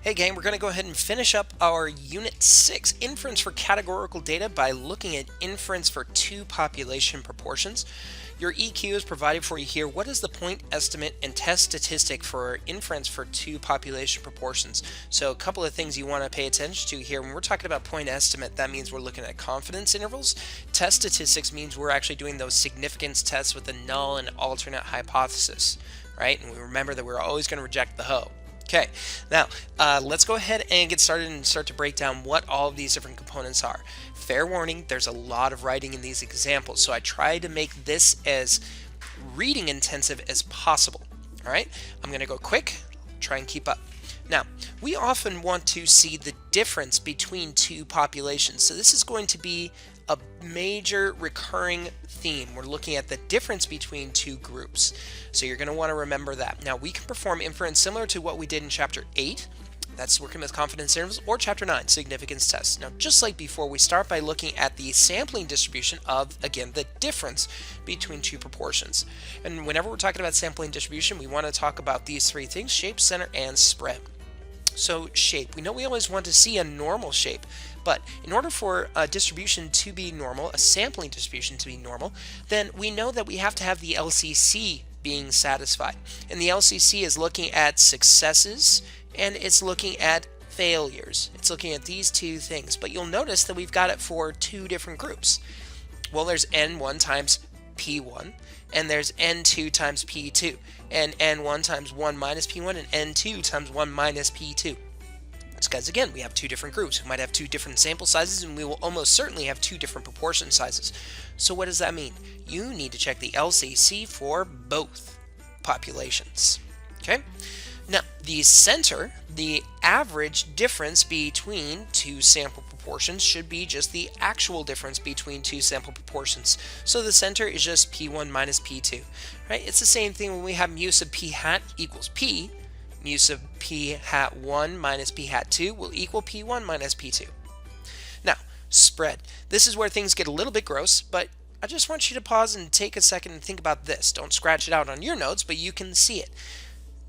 Hey gang, we're going to go ahead and finish up our Unit 6, Inference for Categorical Data, by looking at inference for two population proportions. Your EQ is provided for you here. What is the point estimate and test statistic for inference for two population proportions? So a couple of things you want to pay attention to here. When we're talking about point estimate, that means we're looking at confidence intervals. Test statistics means we're actually doing those significance tests with a null and alternate hypothesis, right? And we remember that we're always going to reject the hoe. Okay, now let's go ahead and get started and start to break down what all of these different components are. Fair warning, there's a lot of writing in these examples, so I try to make this as reading intensive as possible. All right, I'm going to go quick, try and keep up. Now, we often want to see the difference between two populations, so this is going to be a major recurring theme. We're looking at the difference between two groups. So you're going to want to remember that. Now we can perform inference similar to what we did in Chapter 8. That's working with confidence intervals, or Chapter 9, significance tests. Now just like before, we start by looking at the sampling distribution of, again, the difference between two proportions. And whenever we're talking about sampling distribution, we want to talk about these three things: shape, center, and spread. So shape, we know we always want to see a normal shape, but in order for a distribution to be normal, a sampling distribution to be normal, then we know that we have to have the LCC being satisfied. And the LCC is looking at successes and it's looking at failures. It's looking at these two things, but you'll notice that we've got it for two different groups. Well, there's N1 times P1, and there's N2 times P2, and N1 times 1 minus P1, and N2 times 1 minus P2. It's because, again, we have two different groups. We might have two different sample sizes, and we will almost certainly have two different proportion sizes. So what does that mean? You need to check the LCC for both populations. Okay? Now, the center, the average difference between two sample proportions, should be just the actual difference between two sample proportions. So the center is just P1 minus P2, right? It's the same thing when we have mu sub P hat equals P. Mu sub P hat 1 minus P hat 2 will equal P1 minus P2. Now, spread. This is where things get a little bit gross, but I just want you to pause and take a second and think about this. Don't scratch it out on your notes, but you can see it.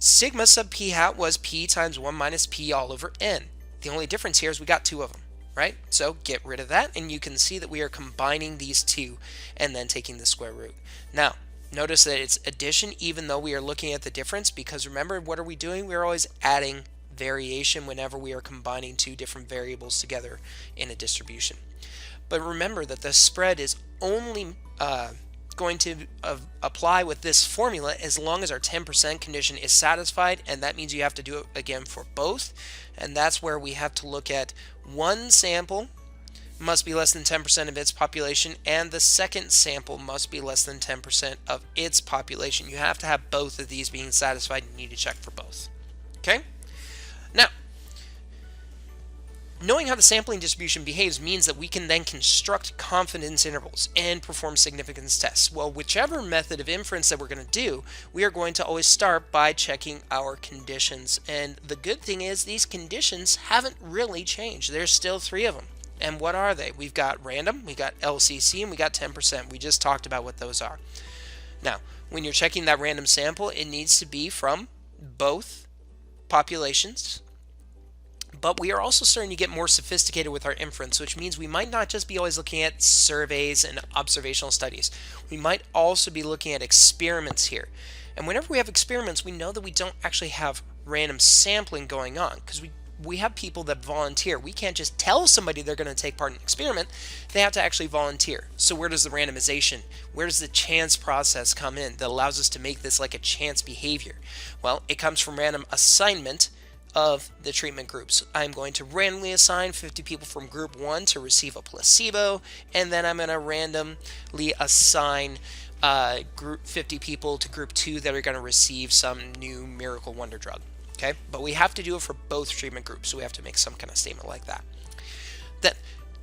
Sigma sub P hat was P times 1 minus P all over N. The only difference here is we got two of them, right? So get rid of that, and you can see that we are combining these two and then taking the square root. Now, notice that it's addition even though we are looking at the difference, because remember, what are we doing? We're always adding variation whenever we are combining two different variables together in a distribution. But remember that the spread is only going to apply with this formula as long as our 10% condition is satisfied, and that means you have to do it again for both, and that's where we have to look at one sample must be less than 10% of its population, and the second sample must be less than 10% of its population. You have to have both of these being satisfied. You need to check for both. Okay? Now, knowing how the sampling distribution behaves means that we can then construct confidence intervals and perform significance tests. Well, whichever method of inference that we're going to do, we are going to always start by checking our conditions. And the good thing is these conditions haven't really changed. There's still three of them. And what are they? We've got random, we got LCC, and we got 10%. We just talked about what those are. Now, when you're checking that random sample, it needs to be from both populations. But we are also starting to get more sophisticated with our inference, which means we might not just be always looking at surveys and observational studies. We might also be looking at experiments here. And whenever we have experiments, we know that we don't actually have random sampling going on, because we have people that volunteer. We can't just tell somebody they're going to take part in an experiment. They have to actually volunteer. So where does the randomization, where does the chance process come in that allows us to make this like a chance behavior? Well, it comes from random assignment of the treatment groups. I'm going to randomly assign 50 people from group 1 to receive a placebo, and then I'm going to randomly assign group 50 people to group 2 that are going to receive some new miracle wonder drug. Okay, but we have to do it for both treatment groups, so we have to make some kind of statement like that. Then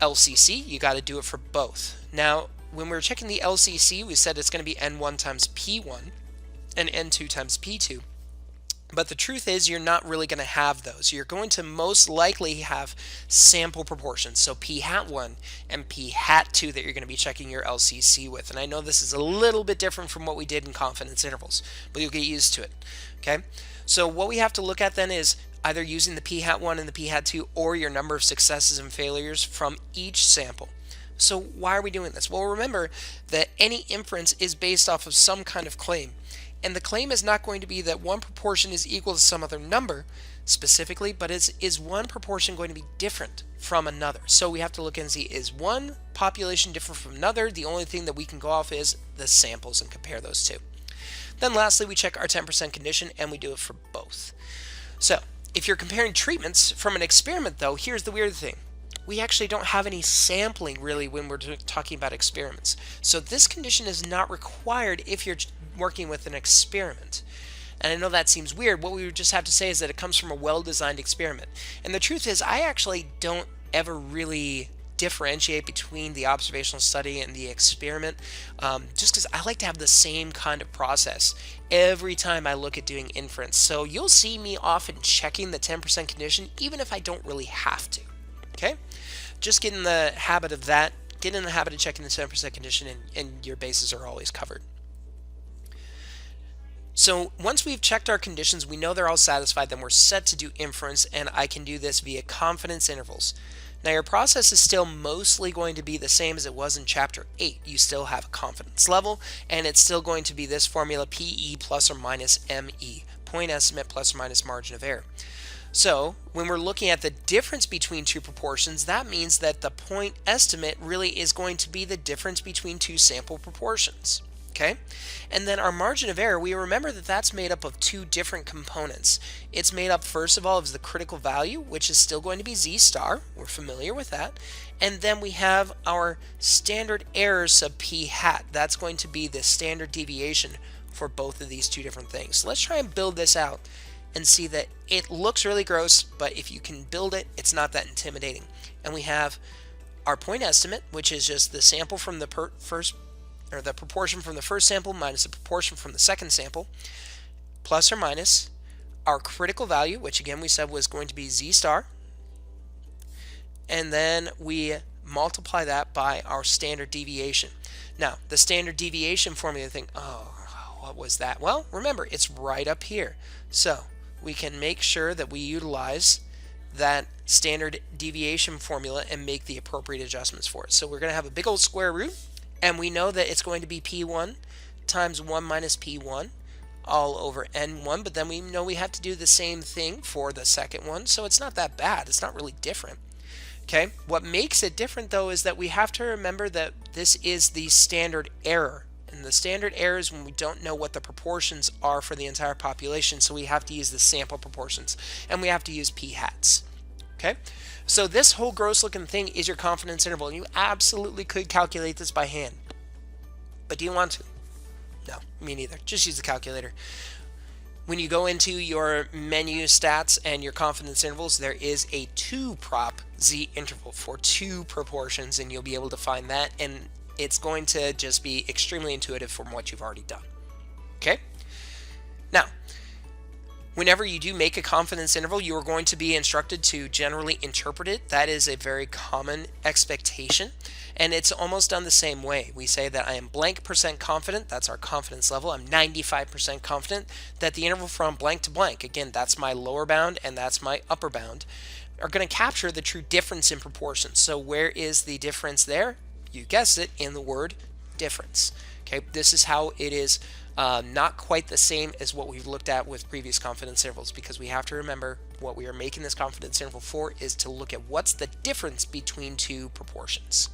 LCC, you got to do it for both. Now, when we were checking the LCC, we said it's going to be N1 times P1 and N2 times P2. But the truth is you're not really going to have those. You're going to most likely have sample proportions. So P hat 1 and P hat 2 that you're going to be checking your LCC with. And I know this is a little bit different from what we did in confidence intervals, but you'll get used to it. Okay? So what we have to look at then is either using the p hat 1 and the p hat 2 or your number of successes and failures from each sample. So why are we doing this? Well, remember that any inference is based off of some kind of claim. And the claim is not going to be that one proportion is equal to some other number specifically, but is one proportion going to be different from another? So we have to look and see, is one population different from another? The only thing that we can go off is the samples and compare those two. Then lastly, we check our 10% condition, and we do it for both. So if you're comparing treatments from an experiment, though, here's the weird thing. We actually don't have any sampling really when we're talking about experiments. So this condition is not required if you're working with an experiment. And I know that seems weird. What we would just have to say is that it comes from a well-designed experiment. And the truth is, I actually don't ever really differentiate between the observational study and the experiment, just because I like to have the same kind of process every time I look at doing inference. So you'll see me often checking the 10% condition even if I don't really have to. Okay? Just get in the habit of that. Get in the habit of checking the 10% condition, and your bases are always covered. So once we've checked our conditions, we know they're all satisfied, then we're set to do inference, and I can do this via confidence intervals. Now your process is still mostly going to be the same as it was in chapter 8. You still have a confidence level, and it's still going to be this formula PE plus or minus ME, point estimate plus or minus margin of error. So when we're looking at the difference between two proportions, that means that the point estimate really is going to be the difference between two sample proportions. Okay? And then our margin of error, we remember that that's made up of two different components. It's made up first of all of the critical value, which is still going to be Z star. We're familiar with that. And then we have our standard error sub p hat. That's going to be the standard deviation for both of these two different things. So let's try and build this out and see that it looks really gross, but if you can build it, it's not that intimidating. And we have our point estimate, which is just the sample from the the proportion from the first sample minus the proportion from the second sample, plus or minus our critical value, which again we said was going to be Z star, and then we multiply that by our standard deviation. Now the standard deviation formula, think, oh, what was that? Well, remember, it's right up here. So we can make sure that we utilize that standard deviation formula and make the appropriate adjustments for it. So we're going to have a big old square root, and we know that it's going to be P1 times 1 minus P1 all over N1, but then we know we have to do the same thing for the second one, so it's not that bad. It's not really different. Okay, what makes it different though is that we have to remember that this is the standard error. And the standard error is when we don't know what the proportions are for the entire population, so we have to use the sample proportions, and we have to use p hats. Okay, so this whole gross looking thing is your confidence interval, and you absolutely could calculate this by hand. But do you want to? No, me neither. Just use the calculator. When you go into your menu stats and your confidence intervals, there is a 2-prop Z interval for 2 proportions, and you'll be able to find that, and it's going to just be extremely intuitive from what you've already done. Okay? Now, whenever you do make a confidence interval, you are going to be instructed to generally interpret it. That is a very common expectation, and it's almost done the same way. We say that I am blank % confident, that's our confidence level. I'm 95% confident that the interval from blank to blank, again, that's my lower bound and that's my upper bound, are going to capture the true difference in proportions. So where is the difference there? You guessed it, in the word difference. Okay, this is how it is not quite the same as what we've looked at with previous confidence intervals, because we have to remember what we are making this confidence interval for is to look at what's the difference between two proportions.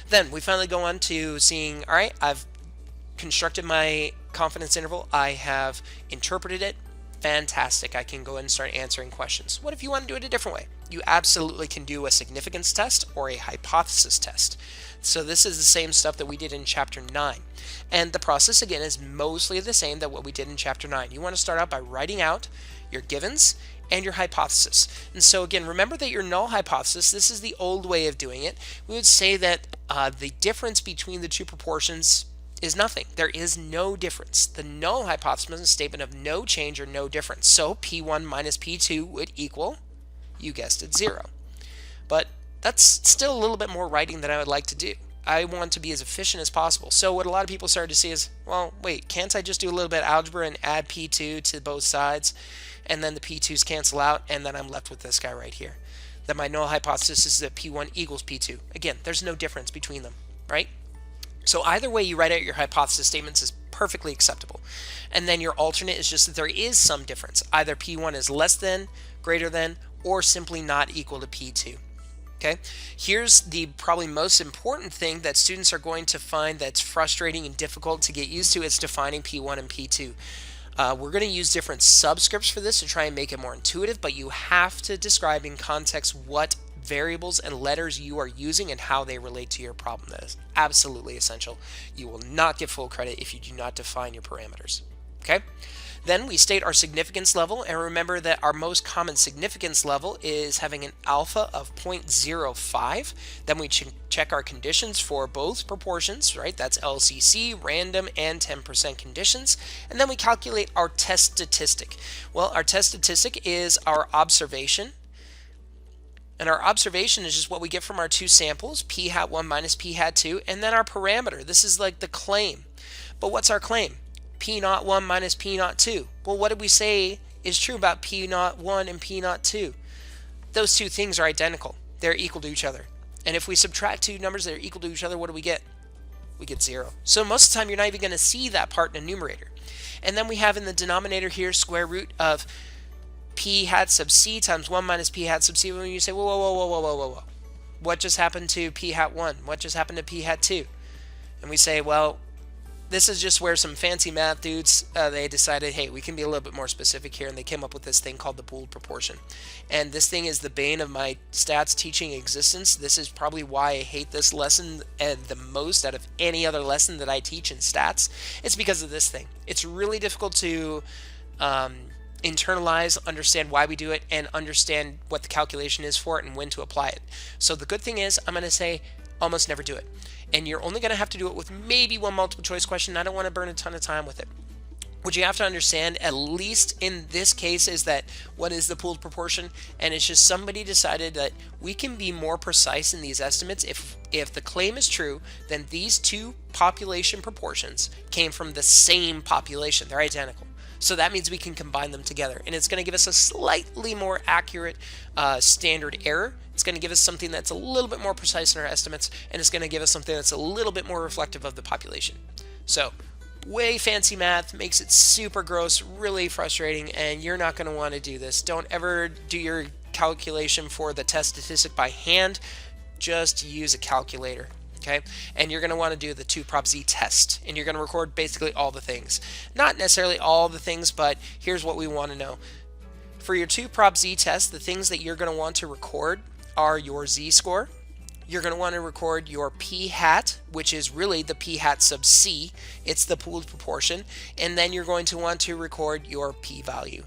Then we finally go on to seeing, all right, I've constructed my confidence interval, I have interpreted it, fantastic, I can go ahead and start answering questions. What if you want to do it a different way? You absolutely can do a significance test or a hypothesis test. So this is the same stuff that we did in chapter 9. And the process again is mostly the same that what we did in chapter 9. You want to start out by writing out your givens and your hypothesis. And so again, remember that your null hypothesis, this is the old way of doing it. We would say that the difference between the two proportions is nothing. There is no difference. The null hypothesis is a statement of no change or no difference. So P1 minus P2 would equal, you guessed it, 0. But that's still a little bit more writing than I would like to do. I want to be as efficient as possible. So what a lot of people started to see is, well, wait, can't I just do a little bit of algebra and add P2 to both sides, and then the P2s cancel out, and then I'm left with this guy right here. That my null hypothesis is that P1 equals P2. Again, there's no difference between them, right? So either way you write out your hypothesis statements is perfectly acceptable. And then your alternate is just that there is some difference. Either P1 is less than, greater than, or simply not equal to P2. Okay, here's the probably most important thing that students are going to find that's frustrating and difficult to get used to. Is defining P1 and P2. We're going to use different subscripts for this to try and make it more intuitive, but you have to describe in context what variables and letters you are using and how they relate to your problem. That is absolutely essential. You will not get full credit if you do not define your parameters. Okay? Then we state our significance level, and remember that our most common significance level is having an alpha of 0.05. Then we check our conditions for both proportions, right? That's LCC, random, and 10% conditions. And then we calculate our test statistic. Well, our test statistic is our observation. And our observation is just what we get from our two samples, p hat 1 minus p hat 2, and then our parameter. This is like the claim. But what's our claim? P naught 1 minus P naught 2. Well, what did we say is true about P naught 1 and P naught 2? Those two things are identical. They're equal to each other. And if we subtract two numbers that are equal to each other, what do we get? We get 0. So most of the time, you're not even going to see that part in the numerator. And then we have in the denominator here square root of P hat sub C times 1 minus P hat sub C. When you say, whoa, whoa, whoa, whoa, whoa, whoa, whoa, whoa. What just happened to P hat 1? What just happened to P hat 2? And we say, well, this is just where some fancy math dudes, they decided, hey, we can be a little bit more specific here, and they came up with this thing called the pooled proportion. And this thing is the bane of my stats teaching existence. This is probably why I hate this lesson the most out of any other lesson that I teach in stats. It's because of this thing. It's really difficult to internalize, understand why we do it, and understand what the calculation is for it and when to apply it. So the good thing is I'm going to say almost never do it. And you're only going to have to do it with maybe one multiple choice question. I don't want to burn a ton of time with it. What you have to understand, at least in this case, is that what is the pooled proportion? And it's just somebody decided that we can be more precise in these estimates. If the claim is true, then these two population proportions came from the same population. They're identical. So that means we can combine them together. And it's going to give us a slightly more accurate standard error. It's going to give us something that's a little bit more precise in our estimates, and it's going to give us something that's a little bit more reflective of the population. So, way fancy math, makes it super gross, really frustrating, and you're not going to want to do this. Don't ever do your calculation for the test statistic by hand. Just use a calculator. Okay, and you're going to want to do the 2 prop z test, and you're going to record basically all the things. Not necessarily all the things, but here's what we want to know. For your 2 prop z test, the things that you're going to want to record are your z-score. You're going to want to record your p hat, which is really the p hat sub c. It's the pooled proportion. And then you're going to want to record your p-value.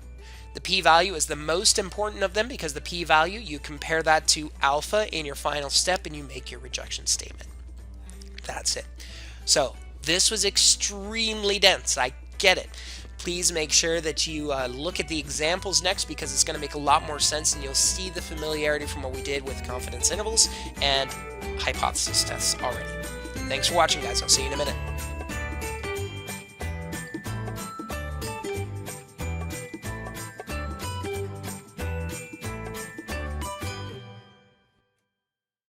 The p-value is the most important of them because the p-value, you compare that to alpha in your final step and you make your rejection statement. That's it. So this was extremely dense. I get it. Please make sure that you look at the examples next because it's going to make a lot more sense and you'll see the familiarity from what we did with confidence intervals and hypothesis tests already. Thanks for watching, guys. I'll see you in a minute.